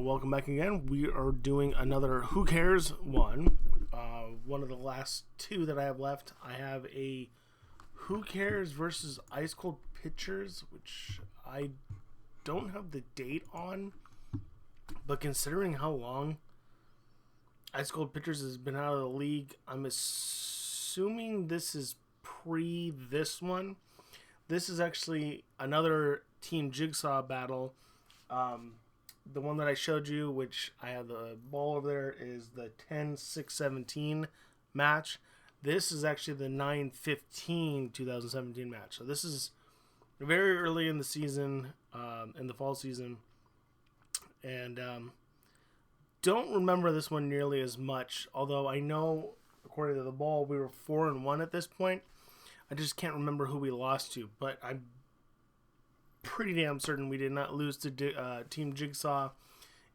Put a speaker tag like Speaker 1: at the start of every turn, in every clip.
Speaker 1: Welcome back again. We are doing another Who Cares one. One of the last two that I have left. I have a Who Cares versus Ice Cold Pictures, which I don't have the date on. But considering how long Ice Cold Pictures has been out of the league, I'm assuming this is pre this one. This is actually another Team Jigsaw battle. The one that I showed you, which I have the ball over there, is the 10-6-17 match. This is actually the 9-15-2017 match. So this is very early in the season, in the fall season. And don't remember this one nearly as much. Although I know, according to the ball, we were 4-1 at this point. I just can't remember who we lost to. But I'm pretty damn certain we did not lose to Team Jigsaw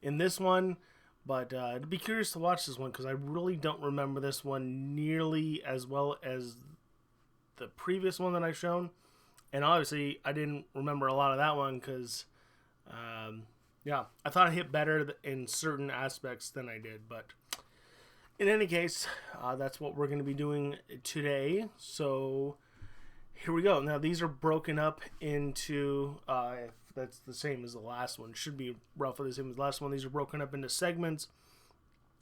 Speaker 1: in this one, but I'd be curious to watch this one because I really don't remember this one nearly as well as the previous one that I've shown, and obviously I didn't remember a lot of that one because I thought I hit better in certain aspects than I did, but in any case, that's what we're going to be doing today. So here we go. Now, these are broken up into, if that's the same as the last one, should be roughly the same as the last one. These are broken up into segments.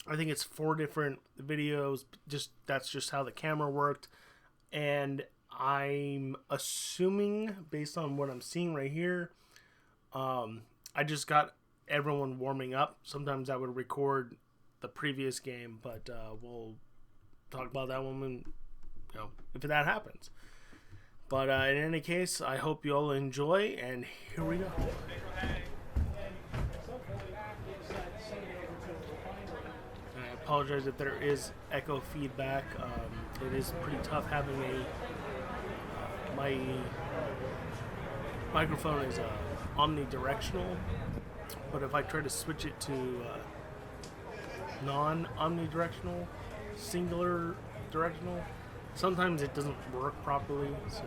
Speaker 1: I think it's 4 different videos. That's just how the camera worked. And I'm assuming, based on what I'm seeing right here, I just got everyone warming up. Sometimes I would record the previous game, but we'll talk about that one when, if that happens. But in any case, I hope you all enjoy, and here we go. I apologize if there is echo feedback. It is pretty tough having my microphone is omnidirectional, but if I try to switch it to non-omnidirectional, singular directional, sometimes it doesn't work properly, so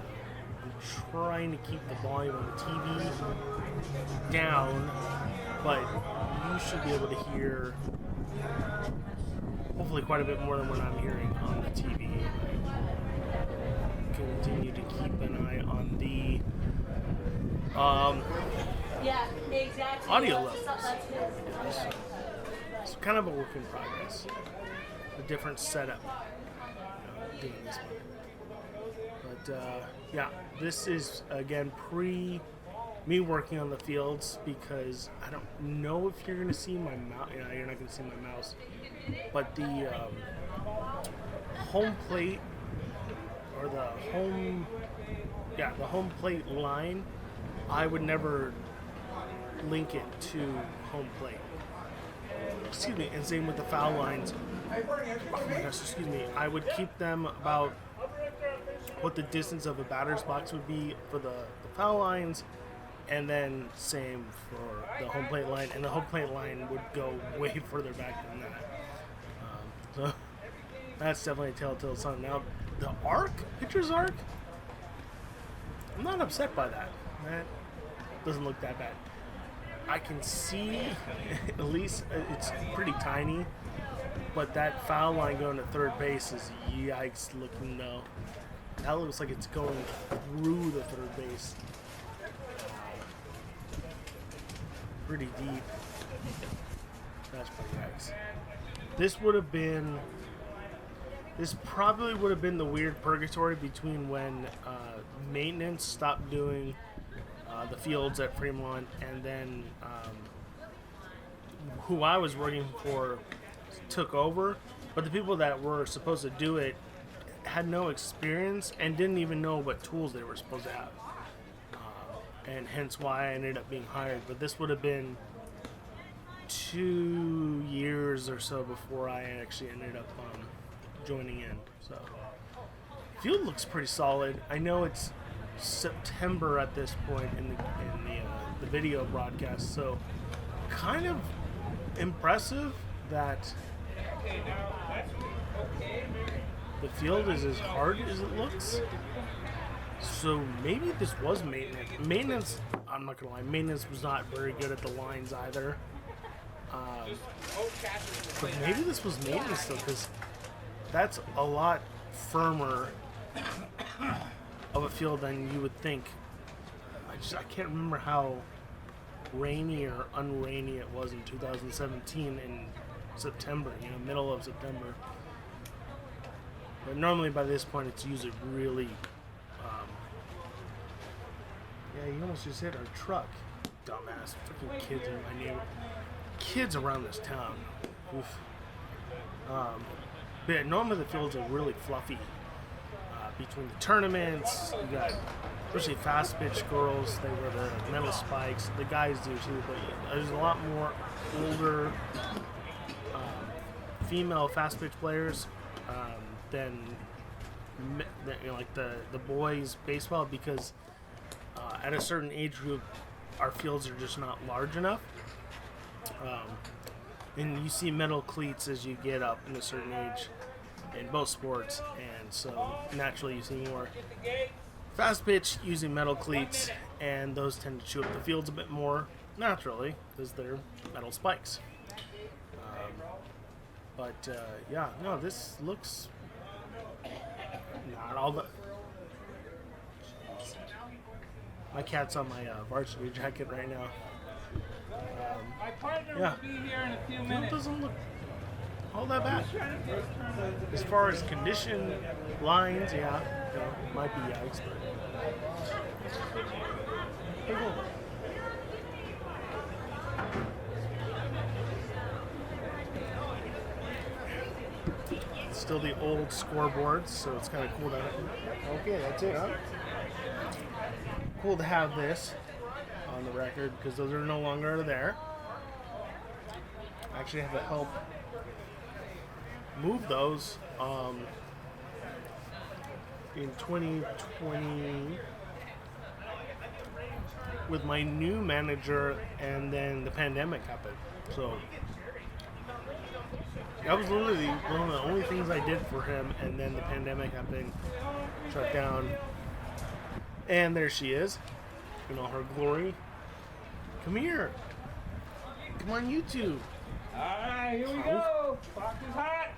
Speaker 1: I'm trying to keep the volume on the TV down, but you should be able to hear hopefully quite a bit more than what I'm hearing on the TV. Continue to keep an eye on the audio levels. It's kind of a work in progress, a different setup. Doing this one. But this is again pre me working on the fields because I don't know if you're gonna see my mouse. You're not gonna see my mouse, but the home plate or the home plate line, I would never link it to home plate. Excuse me, and same with the foul lines. I would keep them about what the distance of a batter's box would be for the foul lines, and then same for the home plate line, and the home plate line would go way further back than that. So that's definitely a telltale sign. Now, the pitcher's arc, I'm not upset by that. That doesn't look that bad. I can see, at least it's pretty tiny, but that foul line going to third base is yikes looking though. That looks like it's going through the third base. Pretty deep. That's pretty yikes. This probably would have been the weird purgatory between when maintenance stopped doing the fields at Fremont, and then who I was working for took over, but the people that were supposed to do it had no experience and didn't even know what tools they were supposed to have, and hence why I ended up being hired. But this would have been 2 years or so before I actually ended up joining in. So field looks pretty solid. I know it's September at this point in the video broadcast, so kind of impressive that the field is as hard as it looks. So maybe this was maintenance. I'm not gonna lie, maintenance was not very good at the lines either. But maybe this was maintenance though, because that's a lot firmer of a field than you would think. I can't remember how rainy or unrainy it was in 2017 in September, middle of September. But normally by this point it's usually really, yeah, you almost just hit our truck. Dumbass freaking kids in my neighborhood. Kids around this town. Oof. But yeah, normally the fields are really fluffy. Between the tournaments, you got especially fast pitch girls, they wear the metal spikes. The guys do too, but there's a lot more older female fast pitch players than like the boys baseball, because at a certain age group, our fields are just not large enough. And you see metal cleats as you get up in a certain age in both sports, and so naturally you see more fast pitch using metal cleats, and those tend to chew up the fields a bit more naturally because they're metal spikes. Yeah, no, this looks not all the. My cat's on my varsity jacket right now.
Speaker 2: My partner will be here in a few minutes.
Speaker 1: It doesn't look all that bad. As far as condition, lines, yeah, might be yikes, but pretty cool. Still the old scoreboards, so it's kind of cool to. Okay, that's it, huh? Cool to have this on the record because those are no longer there. I actually have to help move those in 2020 with my new manager, and then the pandemic happened. So that was literally one of the only things I did for him, and then the pandemic happened, shut down, and there she is in all her glory. Come here. Come on, YouTube.
Speaker 2: Alright, here we go. Box is hot.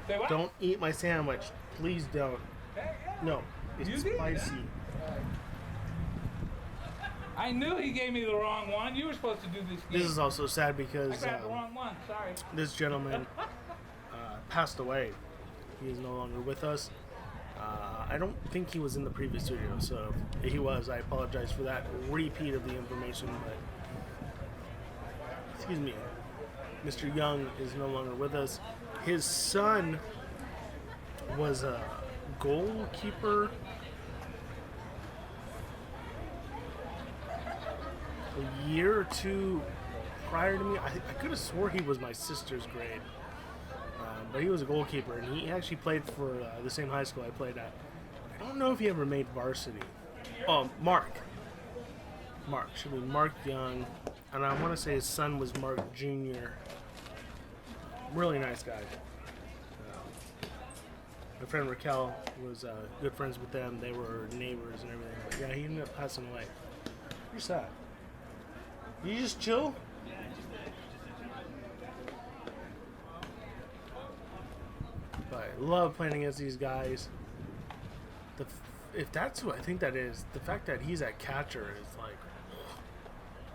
Speaker 2: Say what?
Speaker 1: Don't eat my sandwich. Please don't. No, it's spicy.
Speaker 2: I knew he gave me the wrong one. You were supposed to do this game.
Speaker 1: This is also sad because
Speaker 2: I grabbed the wrong one. Sorry.
Speaker 1: this gentleman passed away. He is no longer with us. I don't think he was in the previous studio, so if he was, I apologize for that repeat of the information, but excuse me, Mr. Young is no longer with us. His son was a goalkeeper a year or two prior to me. I could have swore he was my sister's grade, but he was a goalkeeper, and he actually played for the same high school I played at. I don't know if he ever made varsity. Oh, Mark should be Mark Young, and I want to say his son was Mark Jr. Really nice guy. My friend Raquel was good friends with them. They were neighbors and everything. But yeah, he ended up passing away. You're sad. You just chill? But I love playing against these guys. If that's who I think that is, the fact that he's at catcher is like,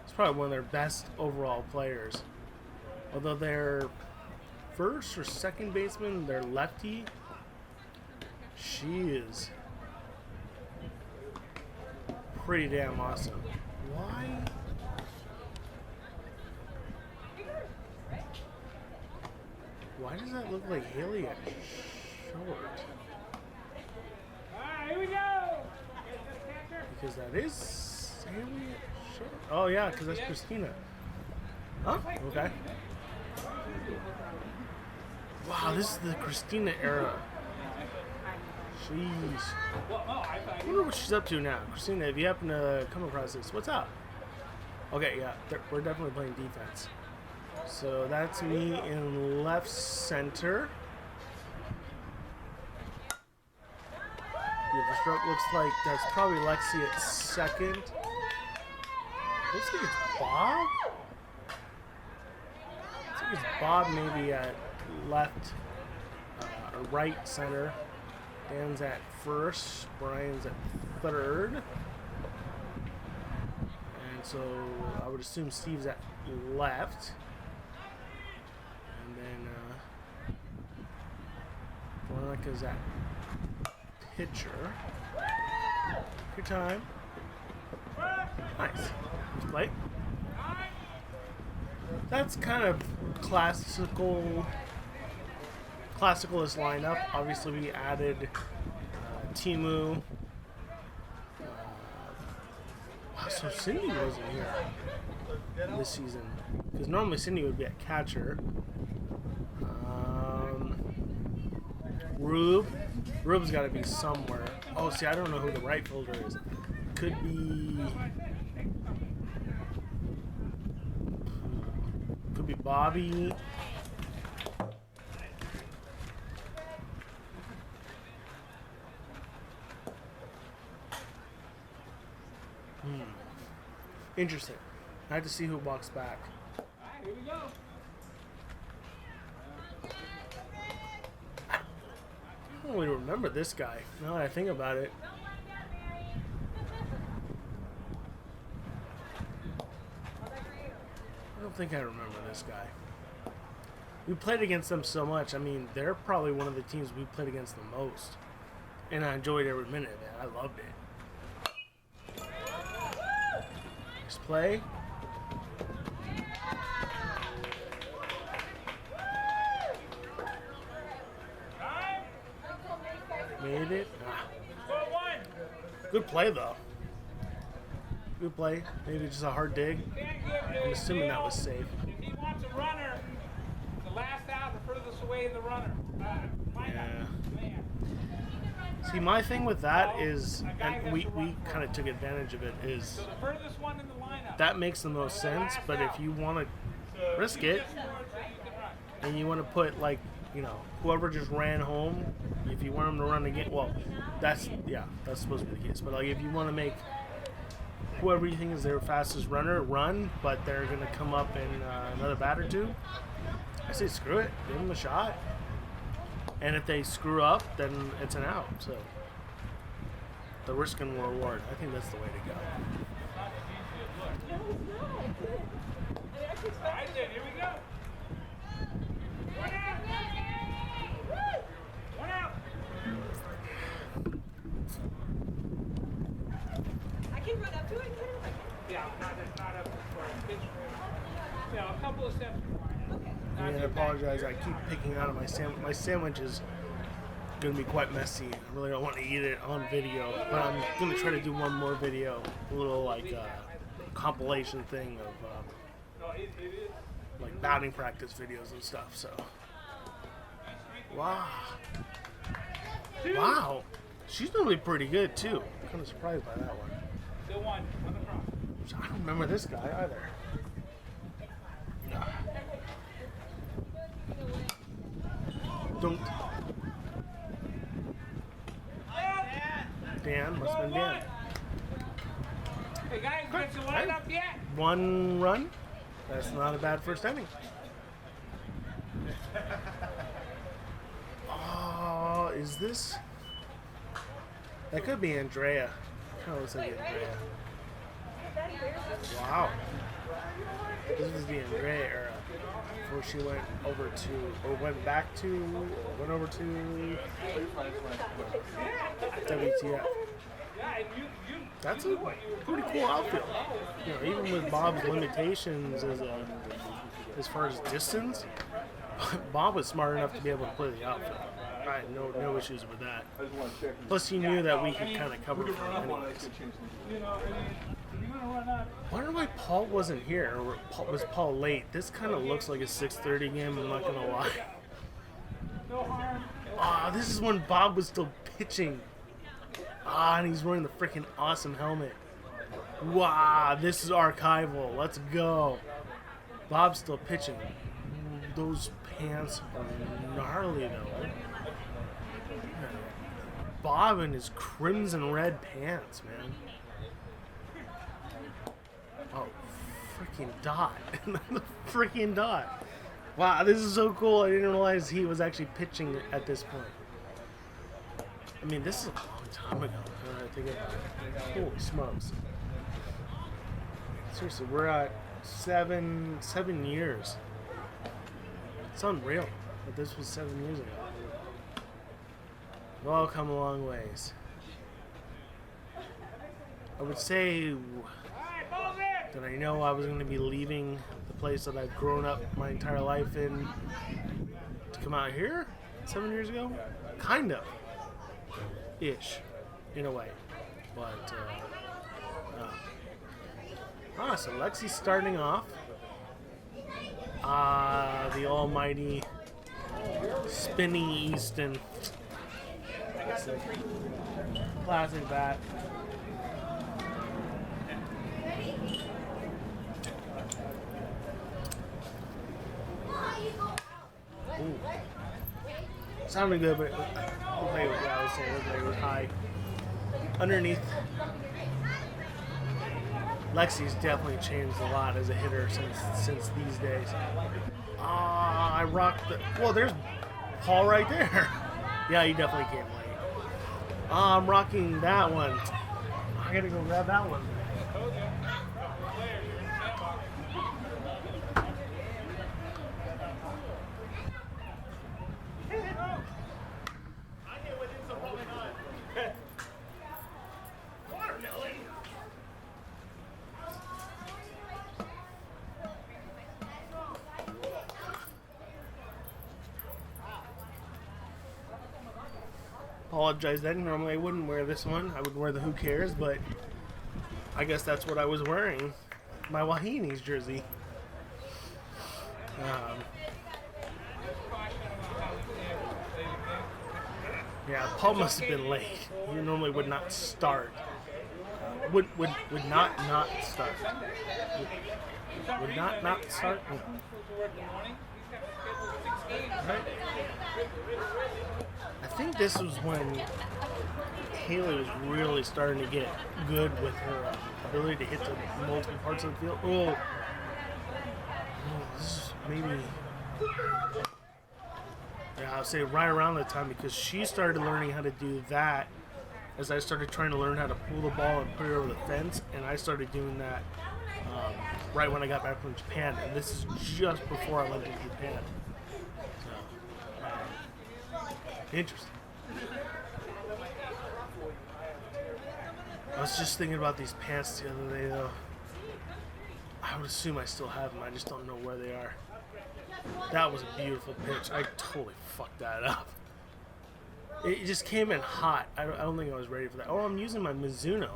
Speaker 1: it's probably one of their best overall players. Although their first or second baseman, their lefty, she is pretty damn awesome. Why does that look like Haley at short?
Speaker 2: Alright, here we go.
Speaker 1: Because that is Haley at short. Oh yeah, because that's Christina. Huh? Okay. Wow, this is the Christina era. Jeez. I wonder what she's up to now. Christina, if you happen to come across this, what's up? Okay, yeah, we're definitely playing defense. So that's me in left center. Yeah, the stroke looks like that's probably Lexi at second. Looks like it's Bob. think it's Bob maybe at left or right center. Dan's at first. Brian's at third. And so I would assume Steve's at left. And then Veronica's at pitcher. Good time. Nice. Play. That's kind of classicalist lineup. Obviously, we added Timu. So Cindy wasn't here this season because normally Cindy would be at catcher. Rube's got to be somewhere. Oh, see, I don't know who the right fielder is. Could be Bobby. Interesting. I have to see who walks back.
Speaker 2: All right, here we go.
Speaker 1: I don't really remember this guy. Now that I think about it. I don't think I remember this guy. We played against them so much. I mean, they're probably one of the teams we played against the most. And I enjoyed every minute of it. I loved it. Nice play. Made it. Good play, though. Good play. Maybe just a hard dig. I'm assuming that was safe.
Speaker 2: If he wants a runner, the last out, the furthest away the runner.
Speaker 1: Yeah. See, my thing with that is, and we kind of took advantage of it, is
Speaker 2: So the furthest one in the lineup.
Speaker 1: that makes the most sense. But if you want to risk it, and you want to put, like, you know, whoever just ran home, if you want them to run again, well, that's supposed to be the case. But, like, if you want to make whoever you think is their fastest runner run, but they're going to come up in another bat or two, I say screw it. Give them a shot. And if they screw up, then it's an out. So, the risk and reward. I think that's the way to go.
Speaker 2: All right, then, here we go. One out.
Speaker 3: I can run up to it.
Speaker 2: Yeah, not up for a pitch. Yeah, a couple of steps.
Speaker 3: Okay.
Speaker 1: I apologize. I keep picking out of my sandwich. My sandwich is going to be quite messy. I really don't want to eat it on video, but I'm going to try to do one more video, a little like compilation thing of like batting practice videos and stuff. So, wow, she's normally pretty good too. I'm kind of surprised by that one.
Speaker 2: Still one on the front.
Speaker 1: I don't remember this guy either. Don't. Dan, must have been Dan.
Speaker 2: Hey guys, get your line up yet?
Speaker 1: One run. That's not a bad first inning. Oh, is this? That could be Andrea. Kind of looks like Andrea. Wow. This was the Andrea era before she went over to, or went back to, or went over to WTF. That's a pretty cool outfield. You know, even with Bob's limitations as far as distance, Bob was smart enough to be able to play the outfield. I had no issues with that. Plus, he knew that we could kind of cover for him anyways. Wonder why Paul wasn't here, or was Paul late? This kind of looks like a 6:30 game, I'm not going to lie. Ah, this is when Bob was still pitching. Ah, and he's wearing the freaking awesome helmet. Wow, this is archival. Let's go. Bob's still pitching. Those pants are gnarly, though. Bob and his crimson red pants, man. Oh, freaking dot. The freaking dot. Wow, this is so cool. I didn't realize he was actually pitching at this point. I mean, this is a long time ago. When I think about it. Holy smokes. Seriously, we're at seven years. It's unreal that this was 7 years ago. We've all come a long ways. I would say that I know I was going to be leaving the place that I've grown up my entire life in to come out here 7 years ago. Kind of. Ish. In a way. But, so Lexi's starting off. The almighty spinny Easton. Classic bat. Ooh. Sounded good, but I was saying it was high. Underneath, Lexi's definitely changed a lot as a hitter since these days. I rocked the. Well, there's Paul right there. Yeah, he definitely can't play. I'm rocking that one. I gotta go grab that one. Apologize then. Normally I wouldn't wear this one. I would wear the Who Cares, but I guess that's what I was wearing. My Wahini's jersey. Yeah, Paul must have been late. He normally would not start. Would not start. Would not start. Right? I think this was when Haley was really starting to get good with her ability to hit the multiple parts of the field. Oh, this is maybe. Yeah, I'll say right around that time because she started learning how to do that as I started trying to learn how to pull the ball and put it over the fence, and I started doing that right when I got back from Japan, and this is just before I went to Japan. Interesting. I was just thinking about these pants the other day, though. I would assume I still have them. I just don't know where they are. That was a beautiful pitch. I totally fucked that up. It just came in hot. I don't think I was ready for that. Oh, I'm using my Mizuno.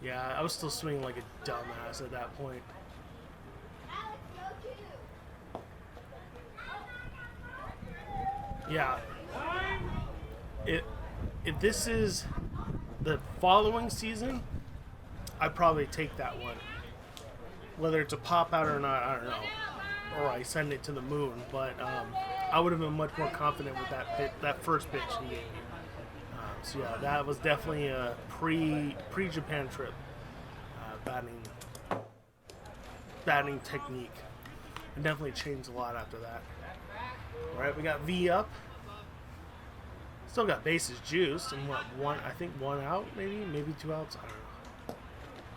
Speaker 1: Yeah, I was still swinging like a dumbass at that point. Yeah. If this is the following season, I'd probably take that one. Whether it's a pop out or not, I don't know. Or I send it to the moon. But I would have been much more confident with that first pitch he gave me. So yeah, that was definitely a pre-Japan trip batting technique. It definitely changed a lot after that. All right, we got V up. Still got bases juiced, and what, one out, maybe 2 outs. I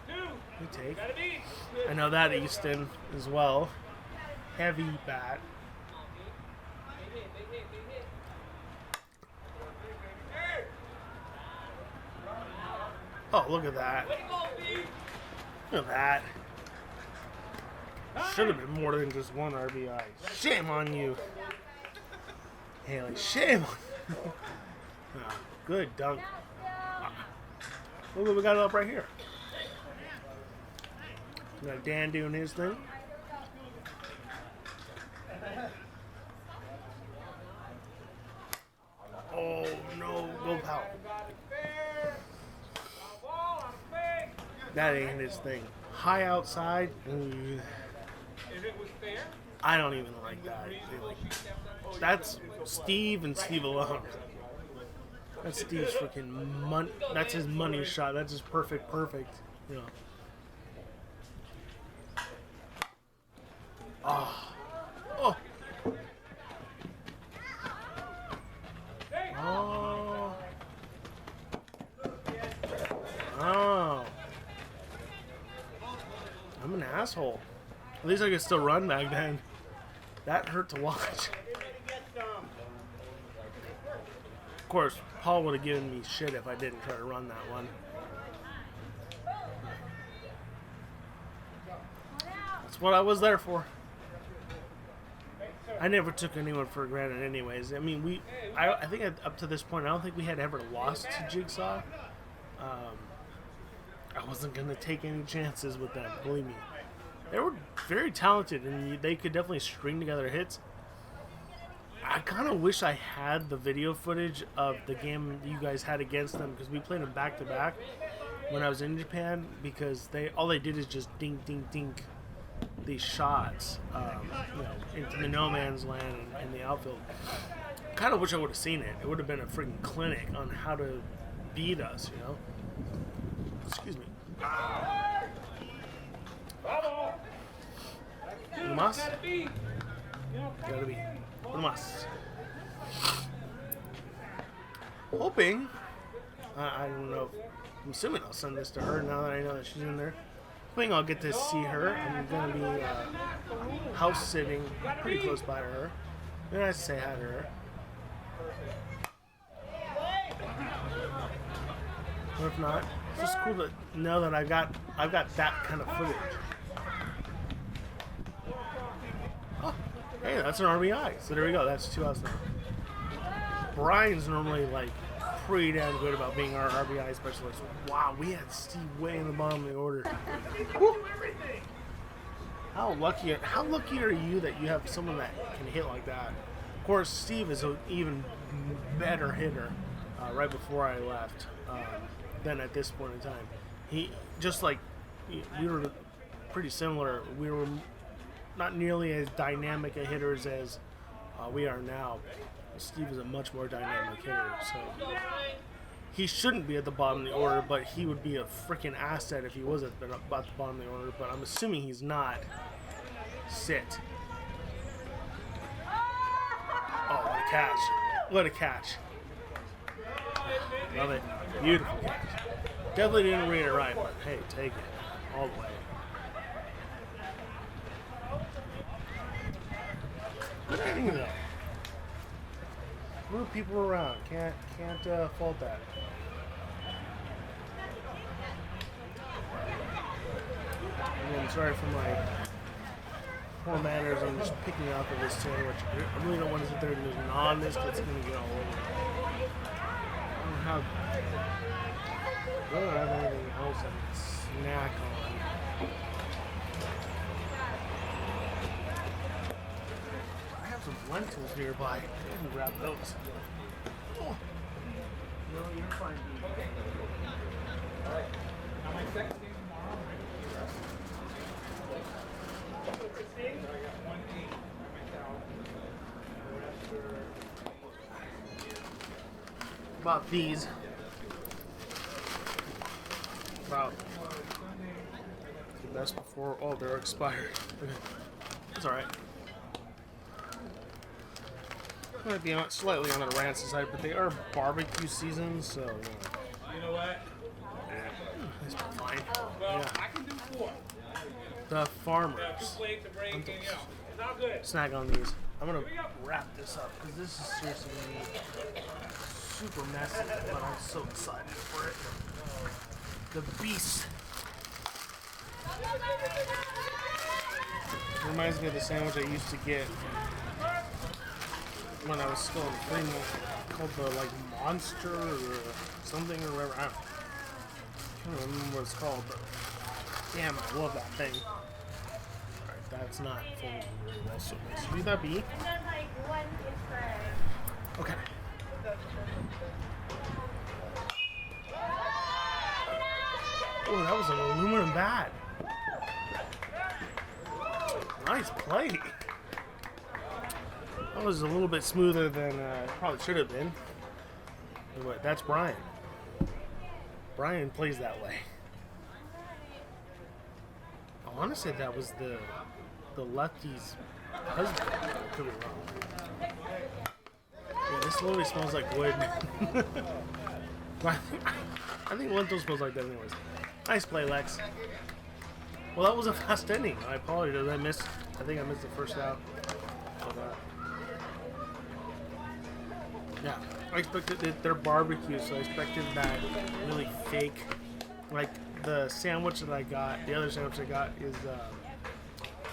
Speaker 1: don't know. We take. I know that Easton as well. Heavy bat. Oh, look at that. Look at that. Should have been more than just one RBI. Shame on you, Haley. Shame on you. Oh, good dunk. Look what we got it up right here. We got Dan doing his thing. Oh no, go Powell. That ain't his thing. High outside. I don't even like that. That's Steve and Steve alone. That's Steve's freaking that's his money shot. That's his perfect. You know. I'm an asshole. At least I could still run back then. That hurt to watch. Of course, Paul would have given me shit if I didn't try to run that one. That's what I was there for. I never took anyone for granted anyways. I mean, I think up to this point, I don't think we had ever lost to Jigsaw. I wasn't going to take any chances with them, believe me. They were very talented, and they could definitely string together hits. I kind of wish I had the video footage of the game you guys had against them, because we played them back-to-back when I was in Japan, because all they did is just dink, dink, dink these shots into the no man's land and the outfield. Kind of wish I would have seen it. It would have been a freaking clinic on how to beat us, you know? Excuse me. Umas? Gotta be. Umas. Hoping, I don't know. I'm assuming I'll send this to her now that I know that she's in there. Hoping I'll get to see her. I'm gonna be house sitting pretty close by to her. Maybe I say hi to her. Or if not, it's just cool to know that I've got that kind of footage. Oh, hey, that's an RBI. So there we go. That's 2 outs now. Brian's normally like pretty damn good about being our RBI specialist. Wow, we had Steve way in the bottom of the order. Woo. How lucky are you that you have someone that can hit like that? Of course, Steve is an even better hitter. Right before I left. Than at this point in time. He just like we were pretty similar. We were not nearly as dynamic a hitters as we are now. Steve is a much more dynamic hitter, so he shouldn't be at the bottom of the order, but he would be a freaking asset if he was at the bottom of the order. But I'm assuming he's not. Sit. Oh, what a catch! What a catch! Love it. Beautiful catch. Definitely didn't read it right, but hey, take it all the way. Good inning though. Move people around. Can't fault that. Again, sorry for my poor manners. I'm just picking up of this sandwich. I really don't want to sit there and just gnaw on this because it's going to get all over. I don't have anything else I can snack on. I have some lentils nearby. I can grab those. Oh. No, you're fine.
Speaker 2: Alright. Now my second day tomorrow. I got 1 8 by myself.
Speaker 1: About these. About the best before. Oh, they're expired. It's alright. Might be slightly on the rancid side, but they are barbecue season, so
Speaker 2: You know what?
Speaker 1: it's fine.
Speaker 2: Well,
Speaker 1: Yeah.
Speaker 2: I can do 4.
Speaker 1: The farmers.
Speaker 2: Too late to break, and it's all good.
Speaker 1: Snack on these. I'm gonna wrap this up because this is seriously gonna be super messy, but I'm so excited for it. The beast. It reminds me of the sandwich I used to get when I was still in Fremont, called the like Monster or something or whatever. I can't remember what it's called, but damn, I love that thing. Alright, that's not folding very well, so let's leave that be.
Speaker 3: And then like one is for
Speaker 1: Okay. Oh, that was an aluminum bat. Nice play. That was a little bit smoother than it probably should have been. But that's Brian. Brian plays that way. I want to say that was the lefty's husband. I could be wrong. Yeah, this literally smells like wood. But I think lentil smells like that anyways. Nice play, Lex. Well, that was a fast ending. I apologize. I think I missed the first half. Yeah, I expected their barbecue, so I expected that really fake. Like the sandwich that I got, the other sandwich I got is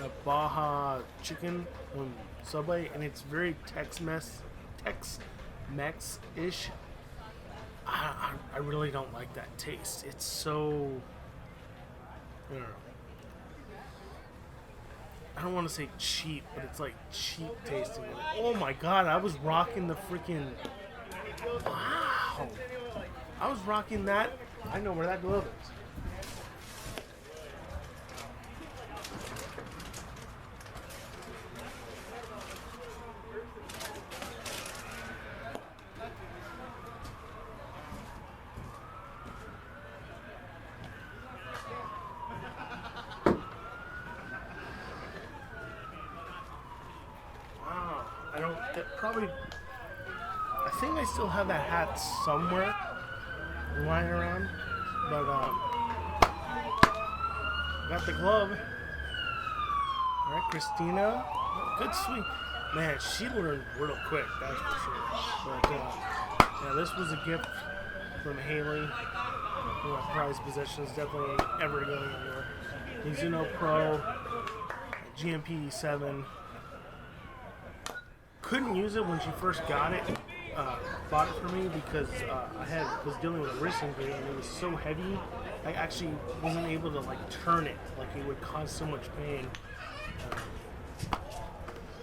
Speaker 1: the Baja chicken from Subway, and it's very Tex-Mex-ish. I really don't like that taste. It's so. I don't know. I don't want to say cheap, but it's like cheap tasting. Oh my god, I was rocking the freaking. Wow! I was rocking that. I know where that glove is. Probably. I think I still have that hat somewhere lying around, but got the glove. All right, Christina, good swing. Man, she learned real quick, that's for sure. But yeah, this was a gift from Haley. Prize possessions definitely ain't ever going anywhere. Mizuno Pro, GMP 7. Couldn't use it when she first bought it for me because I was dealing with a wrist injury and it was so heavy. I actually wasn't able to like turn it. Like it would cause so much pain.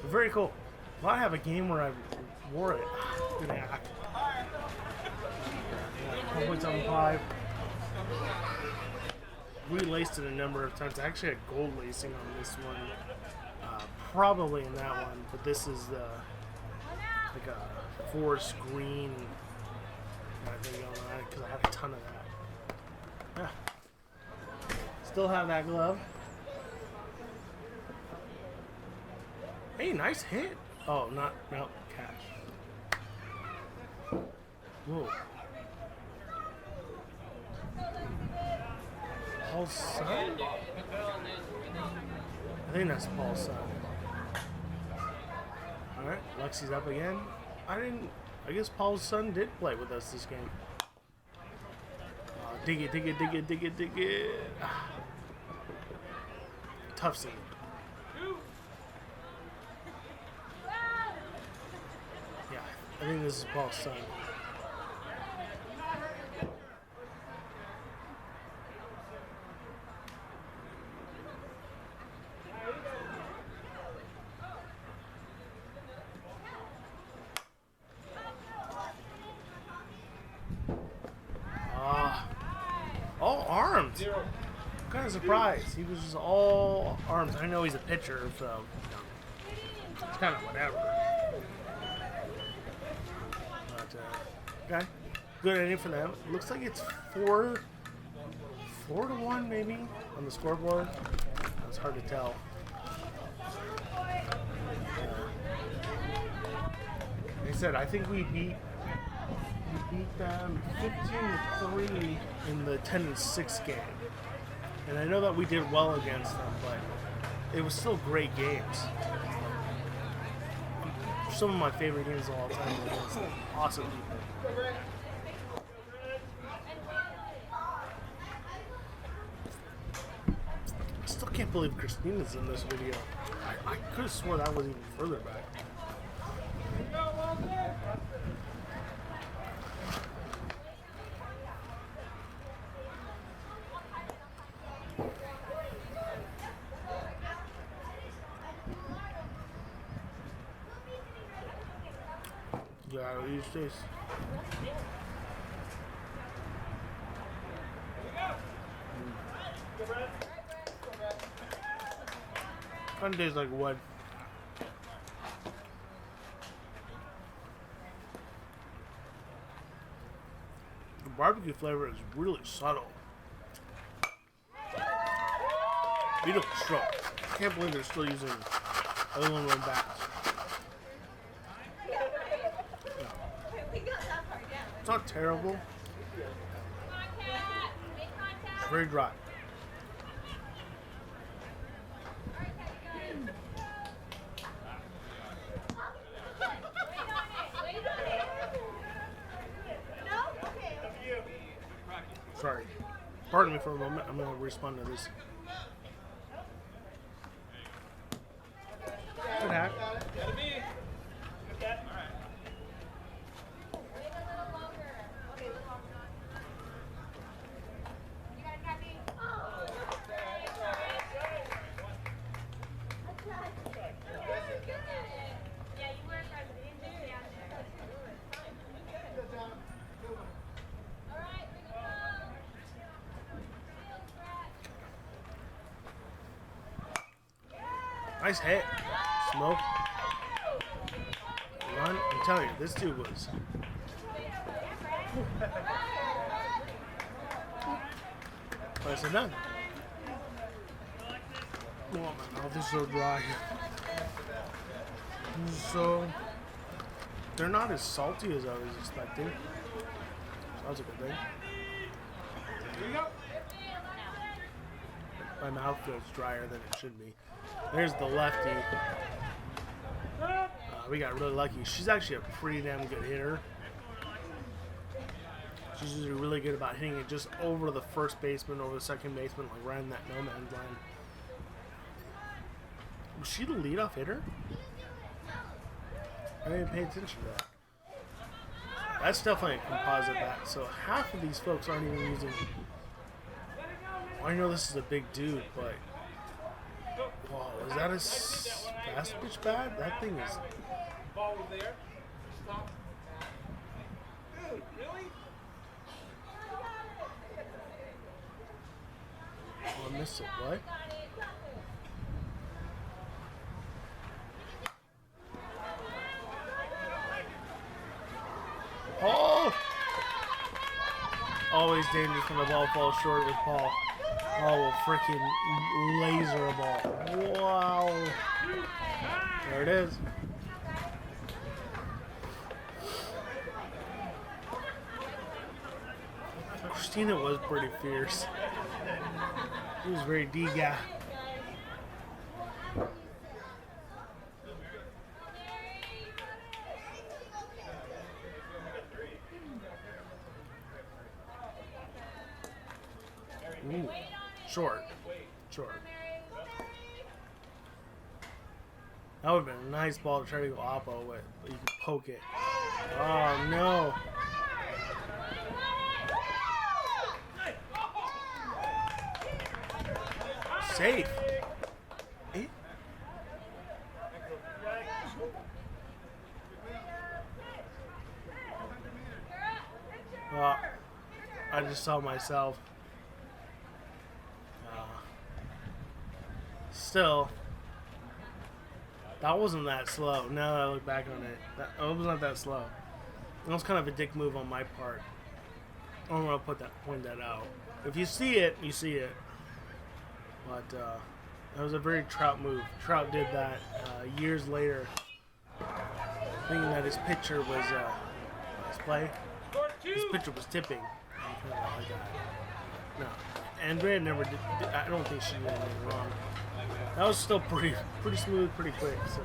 Speaker 1: Very cool. Well, I have a game where I wore it. Good hack. 1.75. Relaced it a number of times. I actually had gold lacing on this one. Probably in that one, but this is like a forest green kind of thing on it because I have a ton of that. Yeah. Still have that glove. Hey, nice hit. Oh, no, cash. Whoa. Paul's son? I think that's Paul's son. Alright, Lexi's up again. I guess Paul's son did play with us this game. Dig it, dig it, dig it, dig it, dig it. Tough scene. Yeah, I think this is Paul's son. All arms. I'm kind of surprised. He was just all arms. I know he's a pitcher, so it's kind of whatever. But, okay. Good inning for them. Looks like it's 4-1 maybe on the scoreboard. It's hard to tell. Like I said, I think we beat them 15-3 in the 10-6 game. And I know that we did well against them, but it was still great games. Some of my favorite games of all time were against awesome people. I still can't believe Christina's in this video. I could have sworn that was even further back. Yeah, use this. Fun days like what? The barbecue flavor is really subtle. Beautiful stroke. I can't believe they're still using aluminum bats. It's not terrible. It's very dry. Pardon me for a moment. I'm going to respond to this. Good hack.
Speaker 2: Gotta be. Okay.
Speaker 1: Nice hit. Smoke. Run. I'm telling you, this dude was. Nice and done. Oh, my mouth is so dry. So. They're not as salty as I was expecting. So that's a good thing.
Speaker 2: Here we go.
Speaker 1: My mouth feels drier than it should be. There's the lefty. We got really lucky. She's actually a pretty damn good hitter. She's usually really good about hitting it just over the first baseman, over the second baseman, like right in that no man's line. Was she the leadoff hitter? I didn't pay attention to that. That's definitely a composite bat. So half of these folks aren't even using. I know this is a big dude, but wow, is that a fast pitch bat? That thing is.
Speaker 2: Ball was there. Stop. Dude, really?
Speaker 1: Oh, I missed it. What? Oh! Always dangerous when the ball falls short with Paul. Oh, will freaking laser a ball. Wow. There it is. Christina was pretty fierce. She was very D-guy. Ooh. Short. That would have been a nice ball to try to go oppo with, but you could poke it. Oh no. Safe. Eh? I just saw myself. Still, that wasn't that slow. Now that I look back on it, it was not that slow. That was kind of a dick move on my part. I don't want to point that out. If you see it, you see it. But that was a very Trout move. Trout did that years later, thinking that his pitcher was his pitcher was tipping. No, Andrea never did. I don't think she did anything wrong. That was still pretty smooth, pretty quick. So.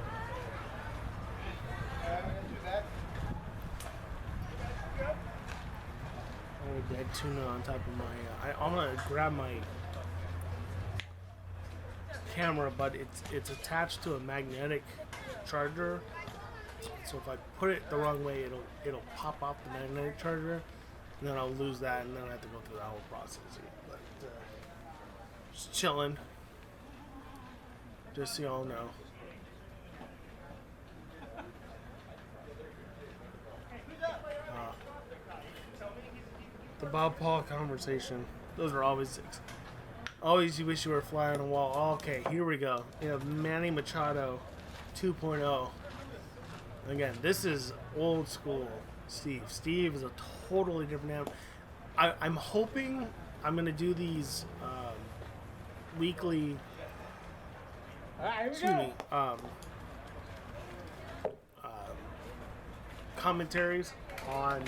Speaker 1: Oh, dead tuna on top of my. I'm gonna grab my camera, but it's attached to a magnetic charger. So if I put it the wrong way, it'll pop off the magnetic charger, and then I'll lose that, and then I have to go through that whole process here. But just chilling. Just so y'all know. The Bob Paul conversation. Those are always you wish you were a fly on the wall. Okay, here we go. We have Manny Machado 2.0. Again, this is old school Steve. Steve is a totally different animal. I'm hoping I'm going to do these weekly commentaries on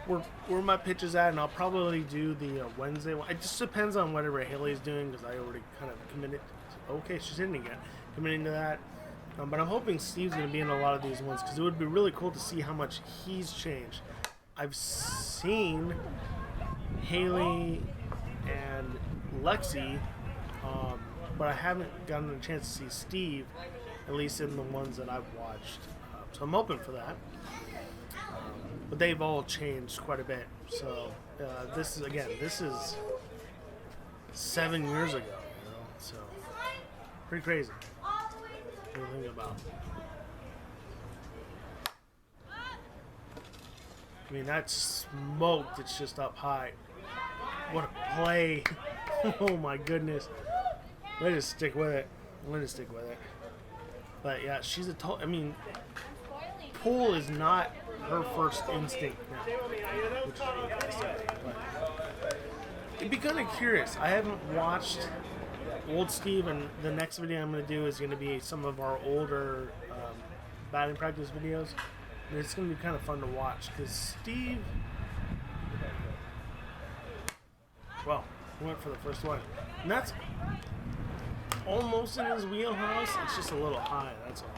Speaker 1: where my pitch is at, and I'll probably do the Wednesday one. It just depends on whatever Haley's doing, because I already kind of committed. Okay, she's hitting again. Committing to that. But I'm hoping Steve's going to be in a lot of these ones, because it would be really cool to see how much he's changed. I've seen Haley and Lexi, but I haven't gotten a chance to see Steve, at least in the ones that I've watched. So I'm hoping for that. But they've all changed quite a bit. So this is 7 years ago, so pretty crazy. What do you think about? I mean, that smoke that's just up high. What a play. Oh my goodness. Way to stick with it. But yeah, she's I mean, pool is not her first instinct now. Which is fantastic. But it'd be kind of curious. I haven't watched old Steve, and the next video I'm going to do is going to be some of our older batting practice videos. And it's going to be kind of fun to watch because Steve, well, he went for the first one. And that's almost in his wheelhouse. It's just a little high, that's all.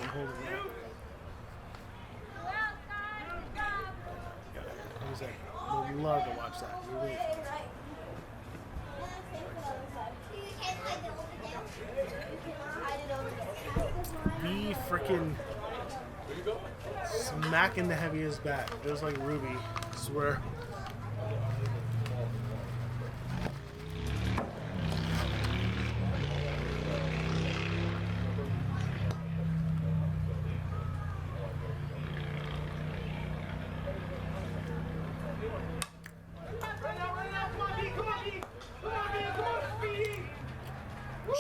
Speaker 1: I'm holding that. I would love to watch that. Really. Be freaking smacking the heaviest bat, just like Ruby. I swear.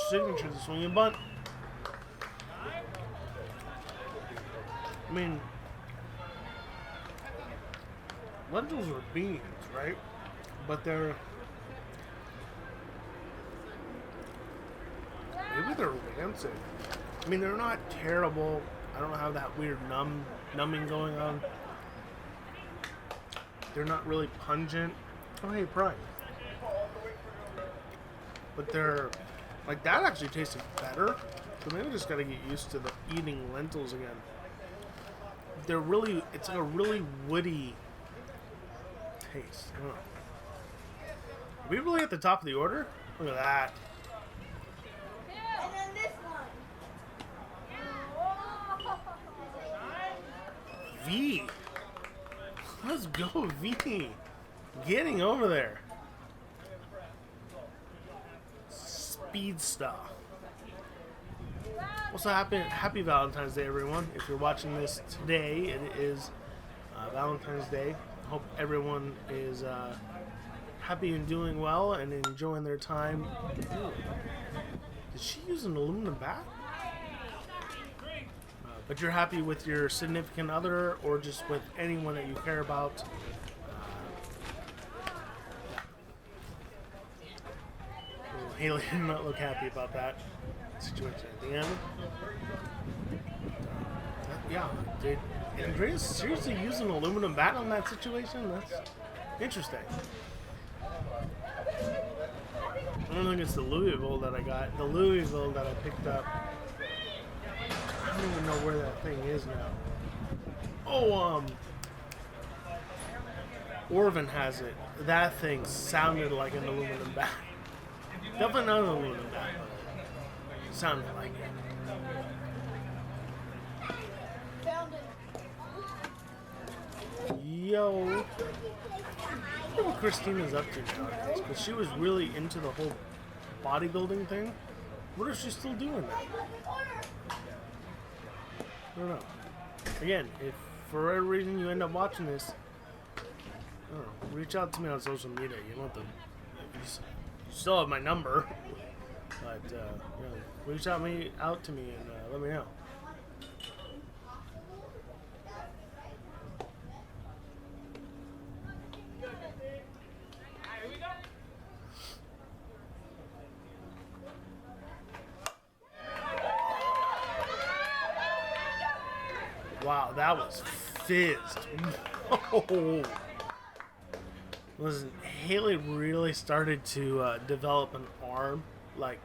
Speaker 1: Signature, the swinging bunt. I mean, lentils are beans, right? But maybe they're rancid. I mean, they're not terrible. I don't have that weird numbing going on. They're not really pungent. Oh, hey, Prime. But they're, like, that actually tasted better. So maybe I just gotta get used to the eating lentils again. They're really, it's like a really woody taste. I don't know. Are we really at the top of the order? Look at that.
Speaker 3: And then this one.
Speaker 1: V. Let's go, V. Getting over there. Speed stuff. Also, happy Valentine's Day, everyone. If you're watching this today, it is Valentine's Day. I hope everyone is happy and doing well and enjoying their time. Ooh. Did she use an aluminum bat? But you're happy with your significant other or just with anyone that you care about. Haley did not look happy about that situation at the end. Yeah, did Andreas seriously use an aluminum bat on that situation? That's interesting. I don't think it's the Louisville that I got. The Louisville that I picked up. I don't even know where that thing is now. Oh, Orvin has it. That thing sounded like an aluminum bat. Definitely not an aluminum bat, but sounded like it.
Speaker 3: Found it.
Speaker 1: Yo. I wonder what Christina's up to nowadays, because she was really into the whole bodybuilding thing. What if she's still doing that? I don't know. Again, if for whatever reason you end up watching this, I don't know, reach out to me on social media. You want you still have my number, but reach out to me and let me know. Wow, that was fizzed. Oh. Listen, Haley really started to develop an arm, like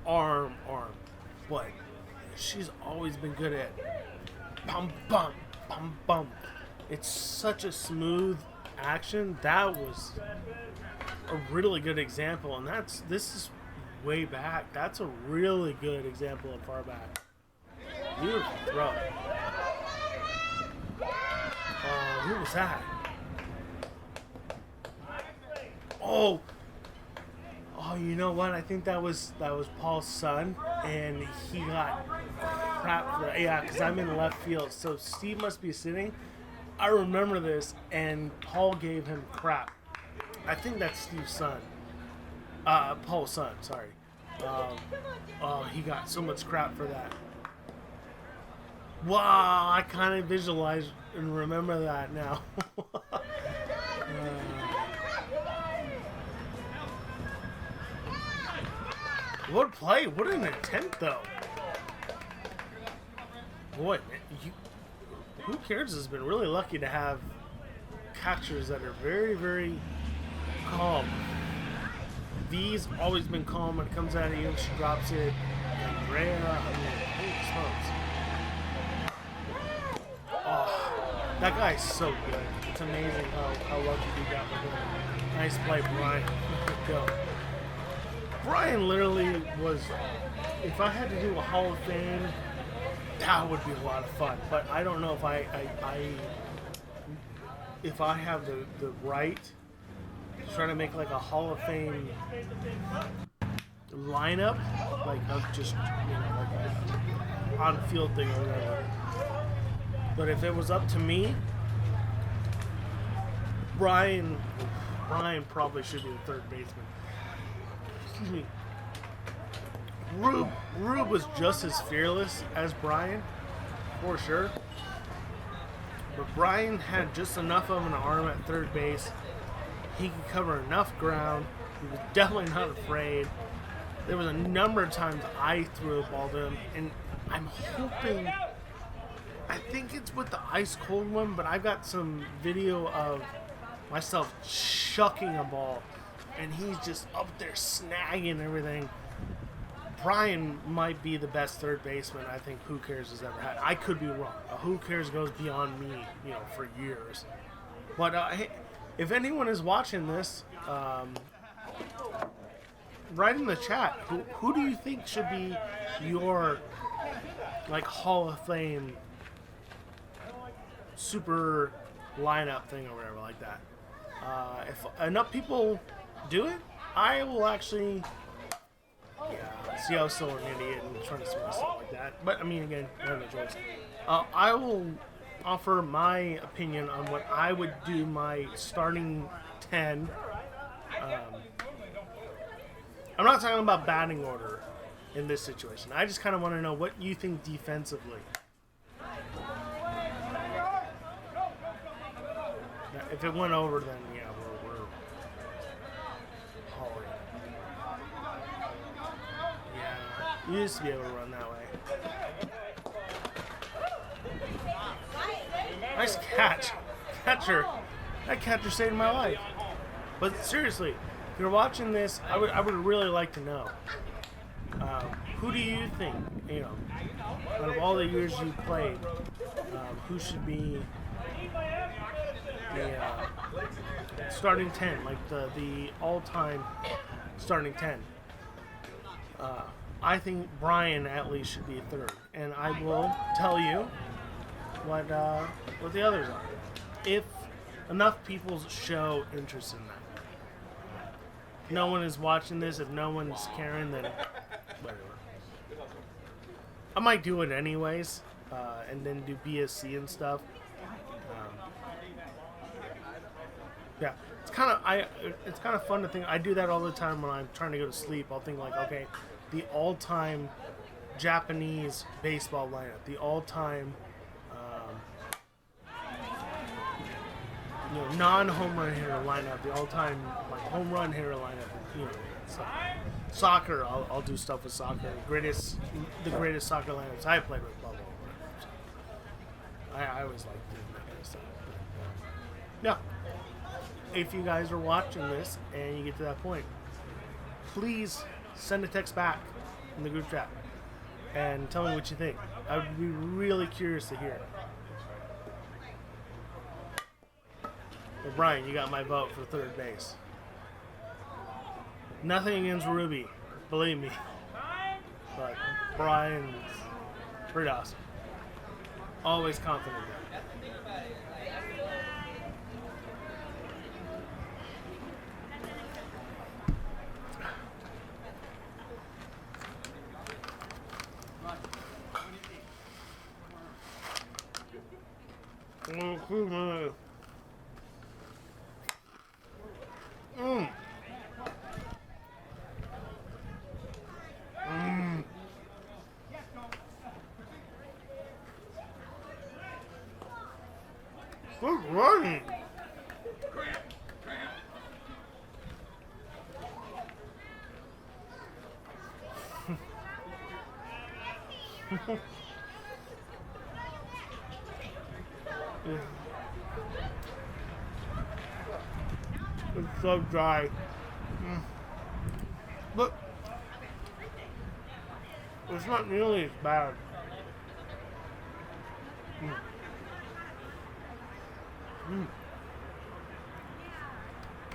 Speaker 1: arm. What? She's always been good at pum. It's such a smooth action, that was a really good example. And this is way back. That's a really good example of far back. Beautiful throw. Who was that? Oh, you know what? I think that was Paul's son, and he got crap for yeah, because I'm in left field. So Steve must be sitting. I remember this, and Paul gave him crap. I think that's Steve's son. Paul's son. Sorry. He got so much crap for that. Wow, I kind of visualize and remember that now. What a play. What an attempt, though. Boy, man, who cares has been really lucky to have catchers that are very, very calm. V's always been calm when it comes out of you and she drops it. And Rhea, I mean, holy smokes. Oh, that guy's so good. It's amazing how lucky he got with him. Nice play, Brian. Go. Brian literally was, if I had to do a Hall of Fame, that would be a lot of fun. But I don't know if I have the right to try to make like a Hall of Fame lineup, like of just, like a on-field thing or whatever. But if it was up to me, Brian probably should be the third baseman. Excuse me. Rube was just as fearless as Brian, for sure. But Brian had just enough of an arm at third base. He could cover enough ground. He was definitely not afraid. There was a number of times I threw a ball to him, and I'm hoping, I think it's with the ice cold one, but I got some video of myself chucking a ball, and he's just up there snagging everything. Brian might be the best third baseman I think Who Cares has ever had. I could be wrong. Who Cares goes beyond me, for years. But hey, if anyone is watching this, write in the chat. Who do you think should be your like Hall of Fame super lineup thing or whatever like that? If enough people do it, I will actually. Yeah, see, I was still an idiot and trying to say stuff like that. But, I mean, again, I have no choice. I will offer my opinion on what I would do my starting 10. I'm not talking about batting order in this situation. I just kind of want to know what you think defensively. Now, if it went over, then, yeah, we're hauling. You used to be able to run that way. Nice catch. Catcher. That catcher saved my life. But seriously, if you're watching this, I would really like to know. Who do you think, out of all the years you played, who should be the starting 10, like the all-time starting 10? I think Brian at least should be a third, and I will tell you what the others are, if enough people show interest in that. If no one is watching this, if no one's caring, then whatever. I might do it anyways, and then do BSC and stuff. Yeah, it's kind of fun to think. I do that all the time when I'm trying to go to sleep. I'll think like, okay, the all-time Japanese baseball lineup, the all-time non-home run hitter lineup, the all-time like home run hitter lineup. So, soccer, I'll do stuff with soccer. The greatest soccer lineups I played with, blah blah blah. I always like doing that kind of stuff. Yeah. If you guys are watching this and you get to that point, please send a text back in the group chat and tell me what you think. I would be really curious to hear. But Brian, you got my vote for third base. Nothing against Ruby, believe me. But Brian's pretty awesome. Always confident there. Good running. It's so dry. Look, it's not nearly as bad.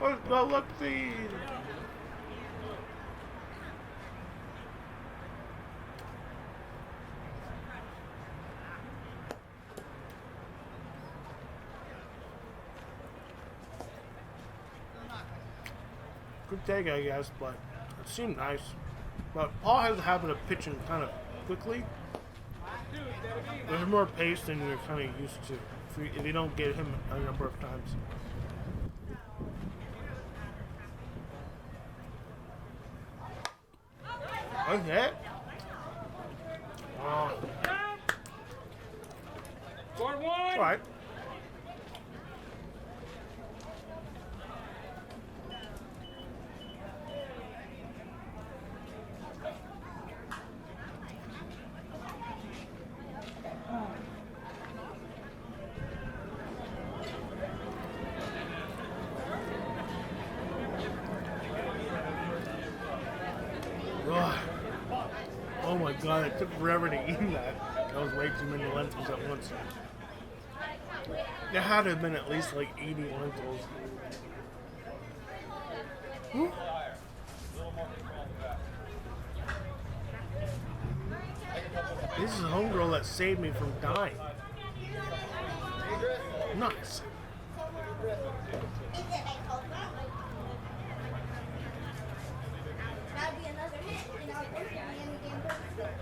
Speaker 1: Let's go look see. Good take, I guess, but it seemed nice. But Paul has a habit of pitching kind of quickly. There's more pace than you're kind of used to if you don't get him a number of times. Okay.
Speaker 2: Score one.
Speaker 1: All right. Oh my god, it took forever to eat that. That was way too many lentils at once. There had to have been at least like 80 lentils. Whew. This is a homegirl that saved me from dying. Nice.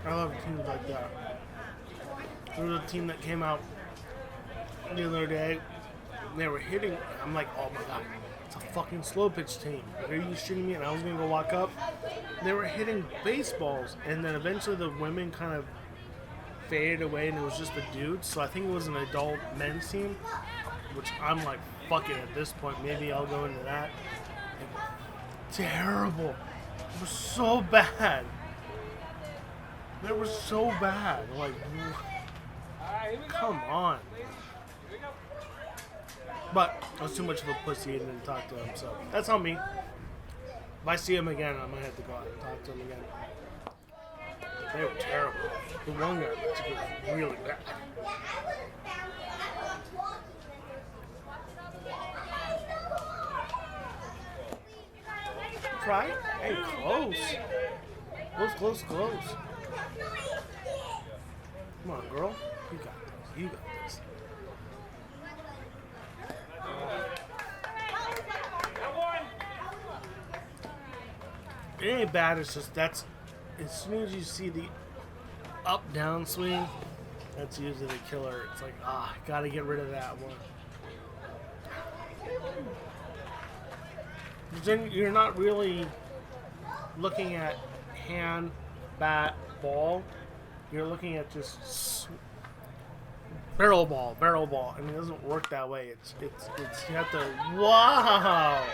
Speaker 1: I love teams like that. There was a team that came out the other day, and they were hitting. I'm like, oh my god, it's a fucking slow pitch team. Are you shitting me? And I was gonna go walk up. They were hitting baseballs, and then eventually the women kind of faded away, and it was just the dudes. So I think it was an adult men's team, which I'm like, fuck it at this point. Maybe I'll go into that. Terrible. It was so bad. They were so bad. Like, come on. But I was too much of a pussy and didn't talk to him, so that's on me. If I see him again, I might have to go out and talk to him again. They were terrible. The one guy was really bad. Try? Hey, close. Close. Come on, girl. You got this. You got this. It ain't bad. It's just that's as soon as you see the up-down swing, that's usually the killer. It's like, gotta get rid of that one. Then you're not really looking at hand, bat, ball. You're looking at just barrel ball, and it doesn't work that way. It's you have to wow.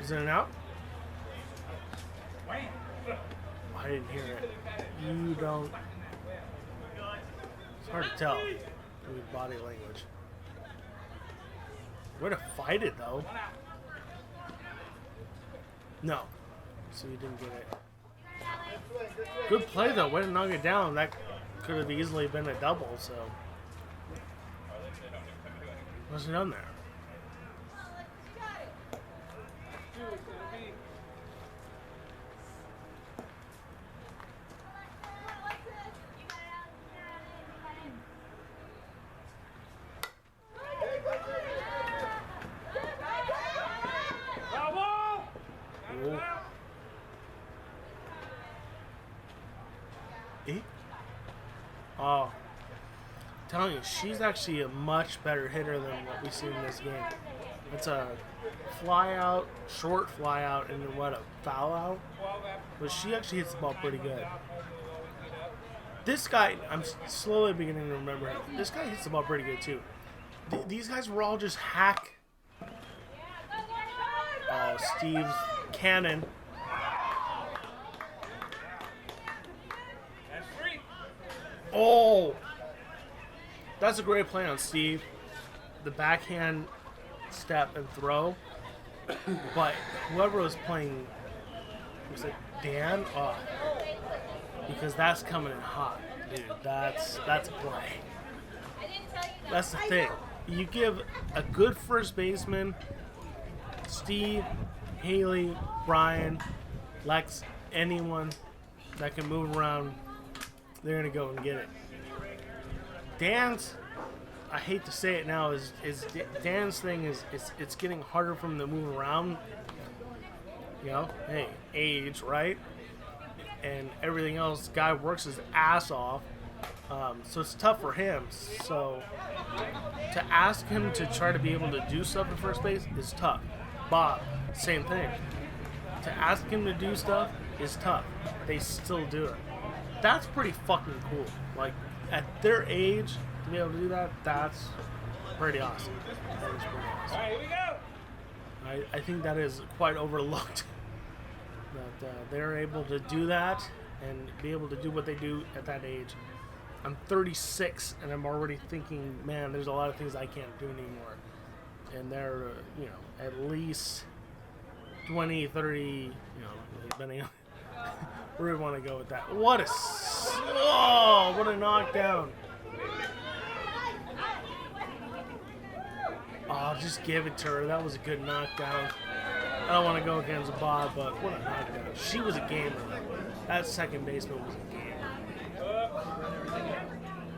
Speaker 1: Is it an out? I didn't hear it. You don't. It's hard to tell with body language. Way to fight it though. No. So you didn't get it. Good play though. Way to knock it down. That could have easily been a double. So What's he done there?
Speaker 2: Two is gonna be. Bravo! Got it
Speaker 1: Oh.
Speaker 2: out.
Speaker 1: Eh? Oh. Telling you, she's actually a much better hitter than what we see in this game. It's a fly out, short fly out, and then what, a foul out?
Speaker 2: 12 after
Speaker 1: But she actually hits the ball pretty good.
Speaker 2: out, home will always get up.
Speaker 1: This guy, I'm slowly beginning to remember him. This guy hits the ball pretty good too. These guys were all just hack. Oh, Steve's cannon.
Speaker 2: That's three.
Speaker 1: Oh! That's a great play on Steve. The backhand step and throw. But whoever was playing, was it Dan? Oh. Because that's coming in hot, dude. That's a play. That's the thing. You give a good first baseman, Steve, Haley, Brian, Lex, anyone that can move around, they're gonna go and get it. Dan's, I hate to say it now, is Dan's thing is it's getting harder for him to move around. You know, hey, age, right? And everything else, guy works his ass off. So it's tough for him. So to ask him to try to be able to do stuff at first base is tough. Bob, same thing. To ask him to do stuff is tough. They still do it. That's pretty fucking cool. Like, at their age, to be able to do that, that's pretty awesome. That is pretty
Speaker 2: All
Speaker 1: awesome.
Speaker 2: right, here we go.
Speaker 1: I think that is quite overlooked. That they're able to do that and be able to do what they do at that age. I'm 36 and I'm already thinking, man, there's a lot of things I can't do anymore. And they're, at least 20, 30, depending on where we want to go with that. What a knockdown. Oh, just give it to her. That was a good knockdown. I don't want to go against Bob, but what a knockdown. She was a gamer. That second baseman was a gamer.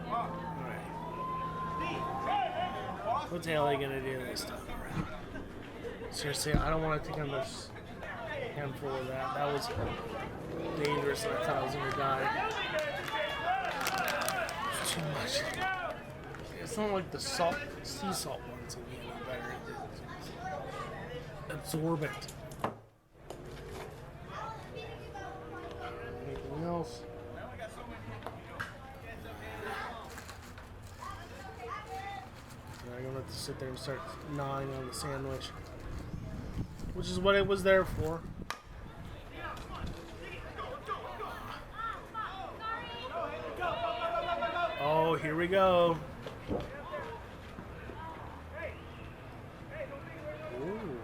Speaker 1: Alright. What's Haley going to do this time around? Seriously, I don't want to take on this handful of that. That was dangerous and I thought I was going to die. It's too much. It's not like the sea salt ones will be any better. It's absorbent. Anything else? I'm gonna have to sit there and start gnawing on the sandwich, which is what it was there for. Oh, here we go. Ooh.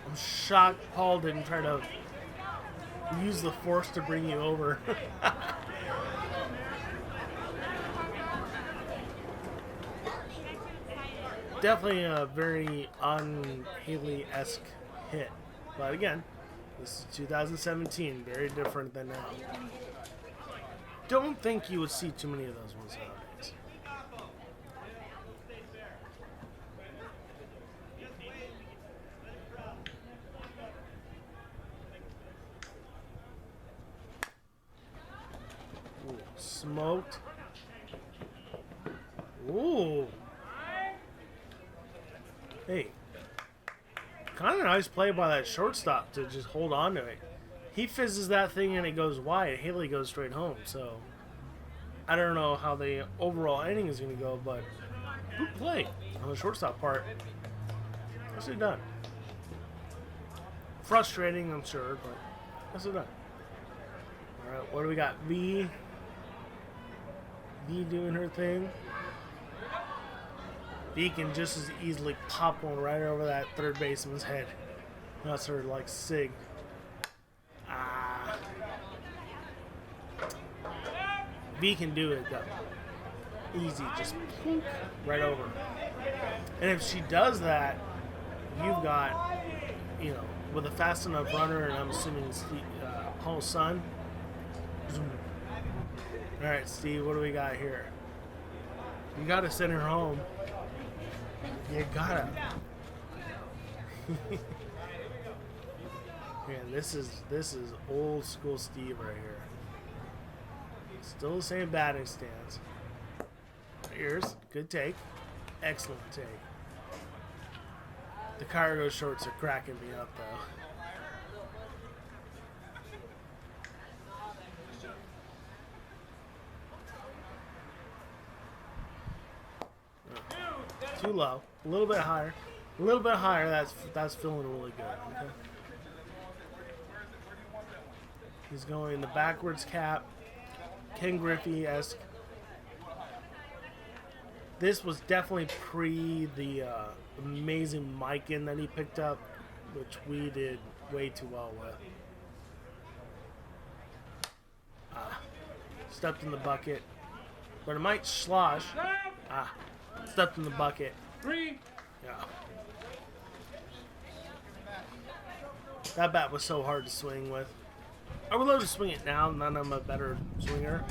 Speaker 1: I'm shocked Paul didn't try to use the force to bring you over. Definitely a very un-Haley-esque hit. But again, this is 2017, very different than now. Don't think you would see too many of those ones nowadays. Ooh, smoked. Ooh. Hey. Kind of nice play by that shortstop to just hold on to it. He fizzes that thing and it goes wide. Haley goes straight home. So I don't know how the overall inning is going to go, but good play on the shortstop part. Nicely done. Frustrating, I'm sure, but nicely done. All right, what do we got? V doing her thing. V can just as easily pop one right over that third baseman's head. That's her like sig. V can do it though. Easy, just plunk, right over. And if she does that, you've got, you know, with a fast enough runner, and I'm assuming Paul's son. Zoom. All right, Steve, what do we got here? You gotta send her home. You gotta. Man, this is old school Steve right here. Still the same batting stance. Here's good take, excellent take. The cargo shorts are cracking me up though. Too low. A little bit higher. A little bit higher. That's feeling really good. Okay. He's going the backwards cap, Ken Griffey-esque. This was definitely pre the amazing mic in that he picked up, which we did way too well with. Stepped in the bucket, but it might slosh. Stepped in the bucket.
Speaker 2: 3.
Speaker 1: Yeah. That bat was so hard to swing with. I would love to swing it now, now that I'm a better swinger.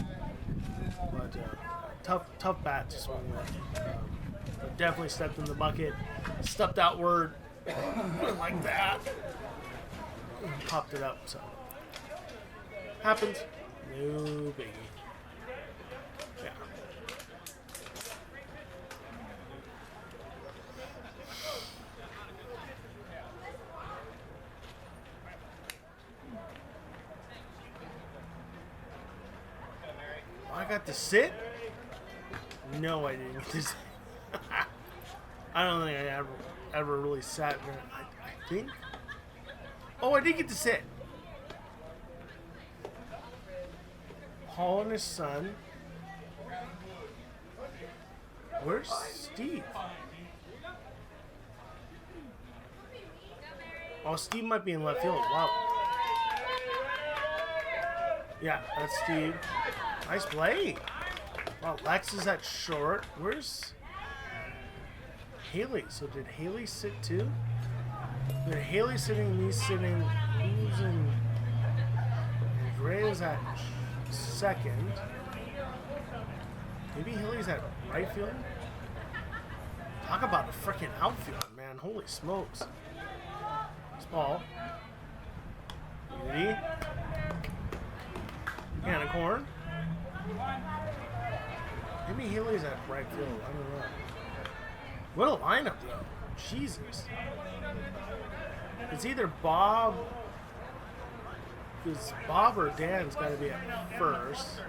Speaker 1: But tough bat to swing with. But definitely stepped in the bucket. Stepped outward like that. And popped it up, so. Happens. No biggie. Yeah. I got to sit? No, I didn't get to sit. I don't think I ever really sat there. I think. Oh, I did get to sit. Paul and his son. Where's Steve? Oh, Steve might be in left field. Wow. Yeah, that's Steve. Nice play. Wow, Lex is at short. Where's Haley? So did Haley sit too? Did Haley sitting, me sitting? Who's in? Andrea's at second. Maybe Haley's at right field? Talk about a freaking outfield, man. Holy smokes. Small. Unity. Can of corn. Maybe Haley's at right field. I don't know. What a lineup, though. Jesus. It's either Bob. Because Bob or Dan's got to be at first.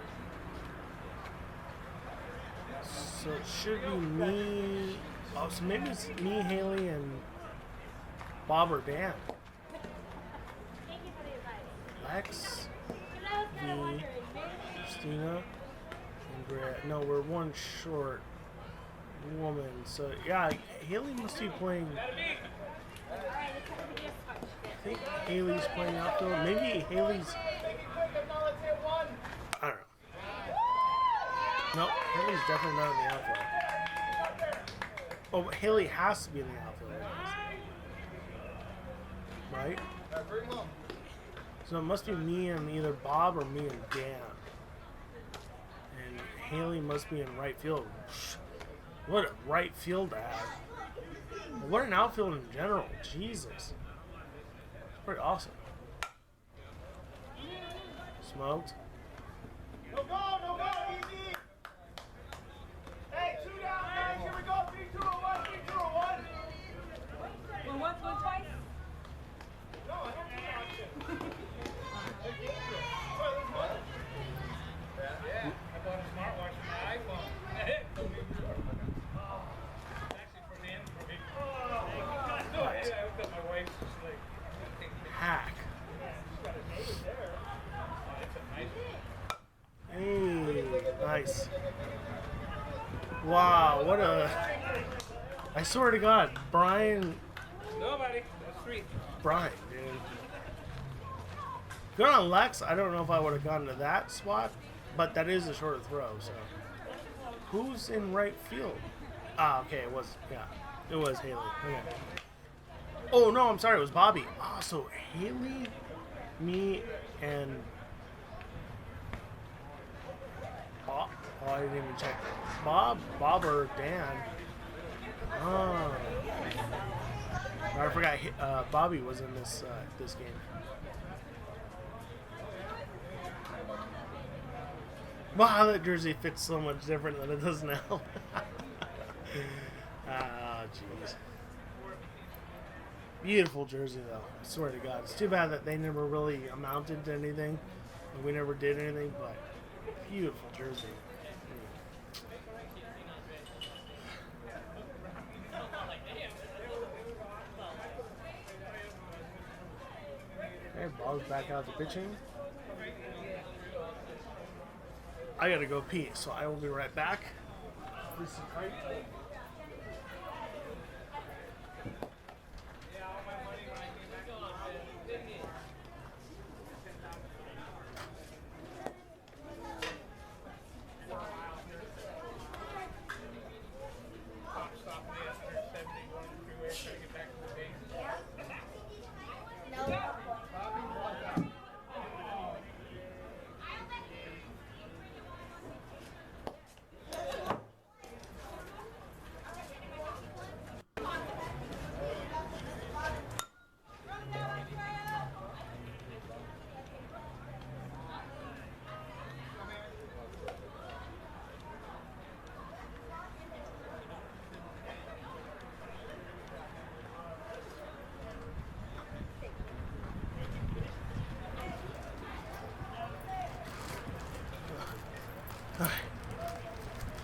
Speaker 1: So it should be me. Oh, so maybe it's me, Haley, and Bob or Dan. Lex, me, Christina, and Brett. No, we're one short woman. So, yeah, Haley must be playing. I think Haley's playing outfield. Maybe Haley's. I don't know. No, Haley's definitely not in the outfield. Oh, but Haley has to be in the outfield. Right? So it must be me and either Bob or me and Dan. And Haley must be in right field. What a right field to have. What an outfield in general. Jesus. Pretty awesome. Smoked.
Speaker 3: No go, easy. Hey, 2 down, guys. Here we go. 3, 2, 1, 3, 2, 1.
Speaker 4: Well, once, twice?
Speaker 3: No, I don't do that.
Speaker 2: Yeah, I bought a smartwatch for my iPhone. Actually, for me. No, I hooked up my wife's like.
Speaker 1: Hack.
Speaker 2: She's got a neighbor there. It's a nice one.
Speaker 1: Hey, nice. Wow, what a. I swear to God, Brian.
Speaker 2: Nobody. That's 3.
Speaker 1: Brian, dude. Good on Lex. I don't know if I would have gone to that spot, but that is a shorter throw, so. Who's in right field? Ah, okay, it was, yeah. It was Haley. Okay. Oh, no, I'm sorry, it was Bobby. Oh, so Haley, me, and Bob. Oh, I didn't even check. Bob or Dan. Oh. I forgot Bobby was in this this game. Wow, that jersey fits so much different than it does now. Ah, jeez. Beautiful jersey, though. I swear to God. It's too bad that they never really amounted to anything. And we never did anything, but beautiful jersey. Okay, ball's back out to pitching. I gotta go pee, so I will be right back. Please sit tight.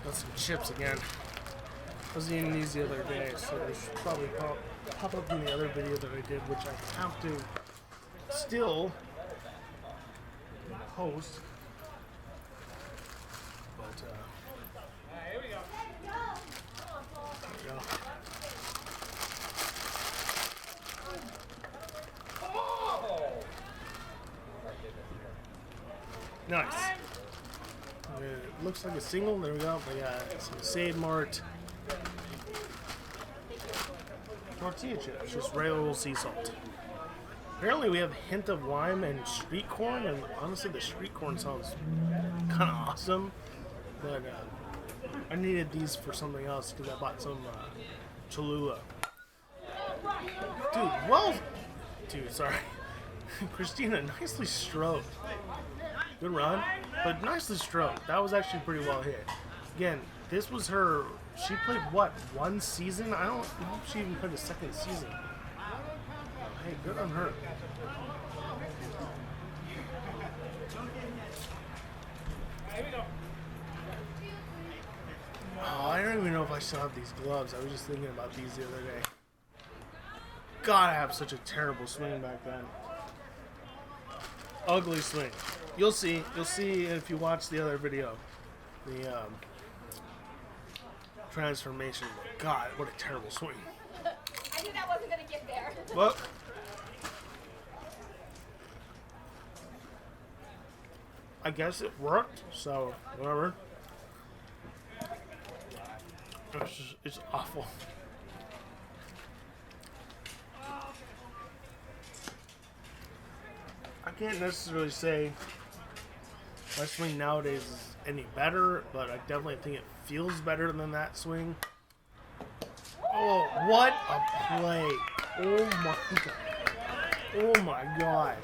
Speaker 1: Got some chips again. I was eating these the other day, so they should probably pop up in the other video that I did, which I have to still post. But,
Speaker 2: Here we go.
Speaker 1: there we go. Nice. It looks like a single. There we go. We got some Save Mart tortilla chips, just regular old sea salt. Apparently, we have a hint of lime and street corn, and honestly, the street corn sounds kind of awesome. But I needed these for something else because I bought some Cholula. Dude, sorry. Christina, nicely stroked. Good run, but nicely stroked. That was actually pretty well hit. Again, this was her. She played what, one season? I don't know if she even played a second season. Oh, hey, good on her.
Speaker 2: Here we go.
Speaker 1: Oh, I don't even know if I still have these gloves. I was just thinking about these the other day. God, I have such a terrible swing back then. Ugly swing. You'll see if you watch the other video. The transformation. God, what a terrible swing.
Speaker 4: I knew that wasn't going to get there.
Speaker 1: Well, I guess it worked, so whatever. It's awful. I can't necessarily say my swing nowadays is any better, but I definitely think it feels better than that swing. Oh, what a play. Oh my god. Oh my god.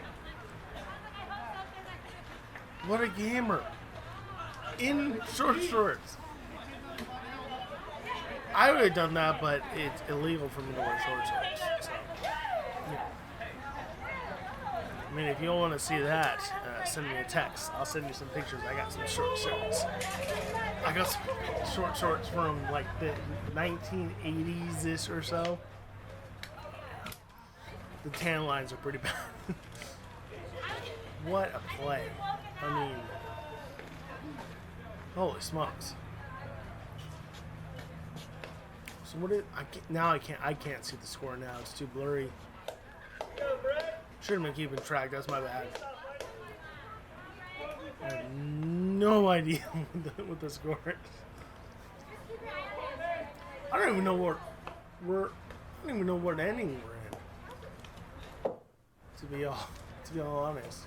Speaker 1: What a gamer. In short shorts. I would have done that, but it's illegal for me to wear short shorts. So, yeah. I mean, if you don't want to see that, send me a text. I'll send you some pictures. I got some short shorts. I got some short shorts from like the 1980s-ish or so. The tan lines are pretty bad. What a play. I mean, holy smokes. So what did I can't see the score now. It's too blurry. Should have been keeping track. That's my bad. I have no idea what the score is. don't even know what inning we're in. To be all honest.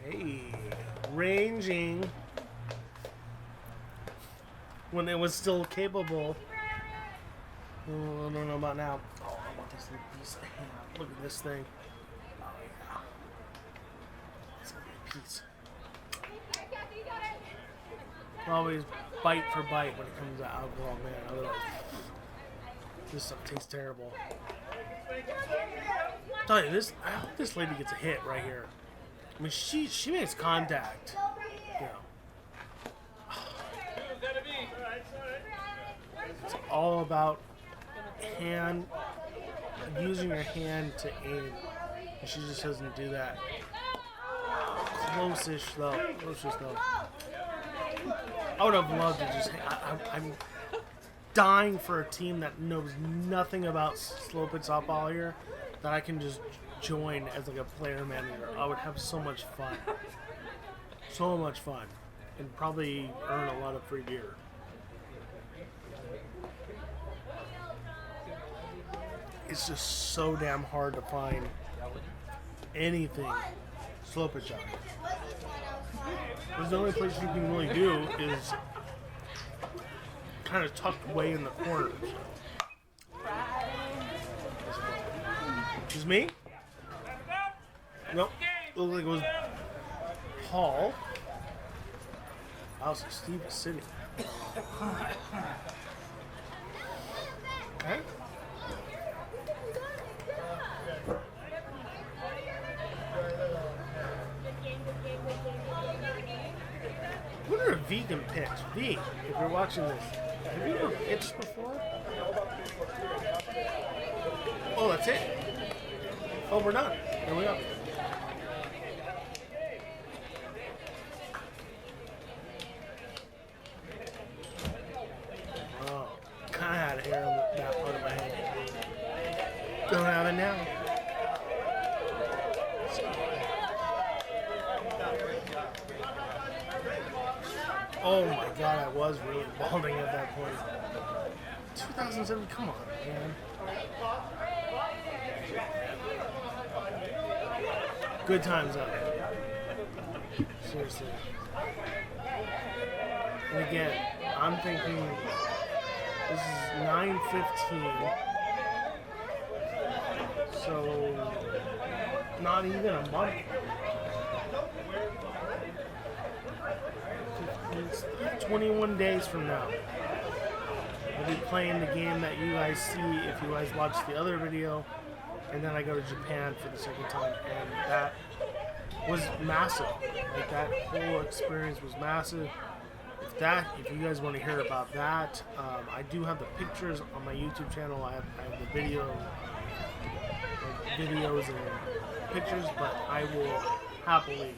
Speaker 1: Hey, ranging when it was still capable. Oh, I don't know about now. Oh, I want this piece of ham. Look at this thing. Oh, yeah. It's gonna be a piece. Always bite for bite when it comes to alcohol, man. Otherwise, this stuff tastes terrible. I tell you, I hope this lady gets a hit right here. I mean, she makes contact. You know. It's all about using your hand to aim. And she just doesn't do that. Close-ish though. I would have loved to just. I'm dying for a team that knows nothing about slow pitch softball here, that I can just join as like a player manager. I would have so much fun. So much fun. And probably earn a lot of free beer. It's just so damn hard to find anything slow pitch on. Because the only place you can really do is kind of tucked away in the corners. Is me? Nope. Looked like it was Paul. Also, Steve is sitting. Okay. What are a vegan pitch? V, if you're watching this, have you ever pitched before? Oh, that's it? Oh, we're done. There we go. Oh, kind of had hair on that part of my head. Don't have it now. Oh my god, I was really balding at that point. 2007, come on, man. Good times up. Seriously. And again, I'm thinking this is 9:15. So not even a month. It's 21 days from now. I'll be playing the game that you guys see if you guys watch the other video, and then I go to Japan for the second time, and that was massive. Like, that whole experience was massive. If you guys want to hear about that, I do have the pictures on my YouTube channel. I have the videos and pictures, but I will happily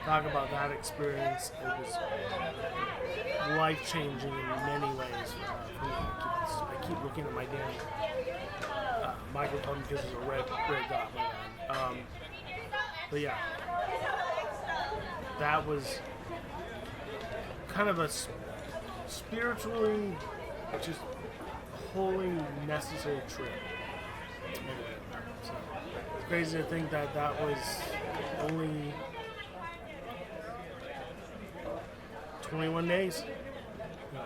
Speaker 1: talk about that experience. It was life-changing in many ways for me. I keep looking at my damn microphone because there's a red dot. But yeah, that was kind of a spiritually just wholly necessary trip. So it's crazy to think that was only 21 days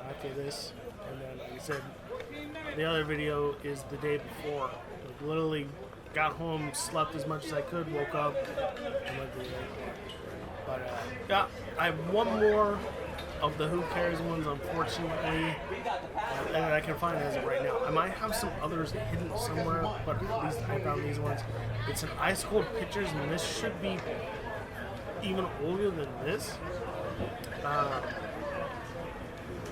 Speaker 1: after this, and then like I said, the other video is the day before. Like, literally got home, slept as much as I could, woke up, and went to the airport. But yeah, I have one more of the Who Cares ones, unfortunately, that I can find as of right now. I might have some others hidden somewhere, but at least I found these ones. It's an Ice Cold Pictures, and this should be even older than this.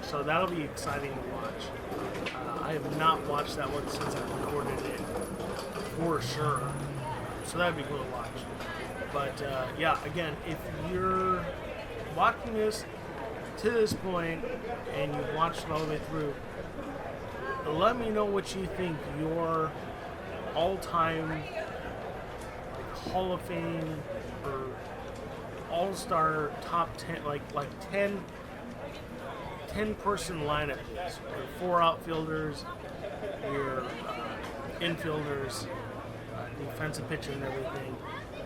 Speaker 1: So that'll be exciting to watch. I have not watched that one since I recorded it, for sure. So that'd be cool to watch. But yeah, again, if you're watching this to this point and you've watched it all the way through, let me know what you think your all-time Hall of Fame or All-Star top 10, like 10 person lineup is. Your 4 outfielders, your infielders, defensive pitcher and everything.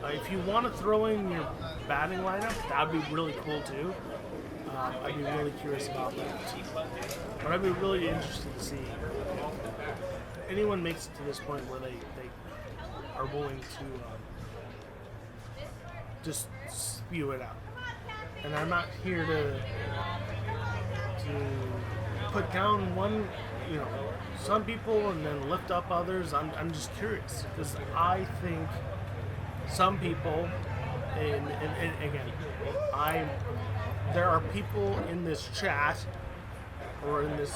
Speaker 1: If you want to throw in your batting lineup, that would be really cool too. I'd be really curious about that. But I'd be really interested to see if anyone makes it to this point where they are willing to just spew it out. And I'm not here to put down one, some people and then lift up others. I'm just curious because I think some people, and again, there are people in this chat or in this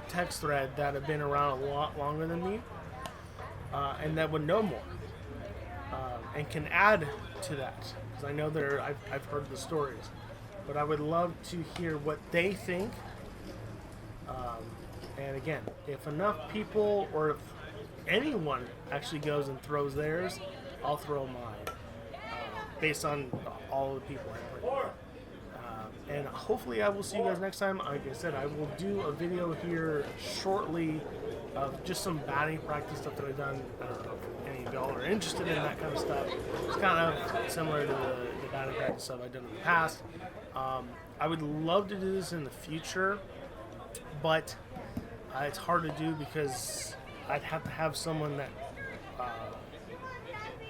Speaker 1: text thread that have been around a lot longer than me, and that would know more, and can add to that. Because I know I've heard the stories, but I would love to hear what they think. And again, if enough people or if anyone actually goes and throws theirs, I'll throw mine, based on all the people I've heard. And hopefully I will see you guys next time. Like I said, I will do a video here shortly of just some batting practice stuff that I've done. I don't know if any of y'all are interested in that kind of stuff. It's kind of similar to the batting practice stuff I've done in the past. I would love to do this in the future, but it's hard to do because I'd have to have someone that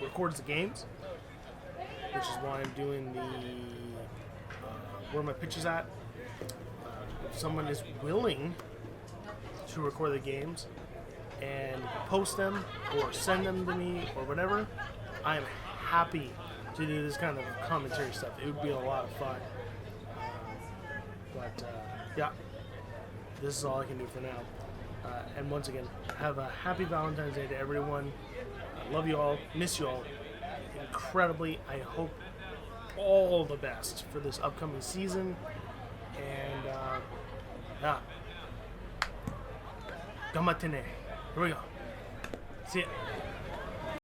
Speaker 1: records the games, which is why I'm doing the where my pitch is at. If someone is willing to record the games and post them or send them to me or whatever, I am happy to do this kind of commentary stuff. It would be a lot of fun. Yeah, this is all I can do for now. And once again, have a happy Valentine's Day to everyone. I love you all, miss you all incredibly. I hope all the best for this upcoming season. And, Gamatene. Here we go. See ya.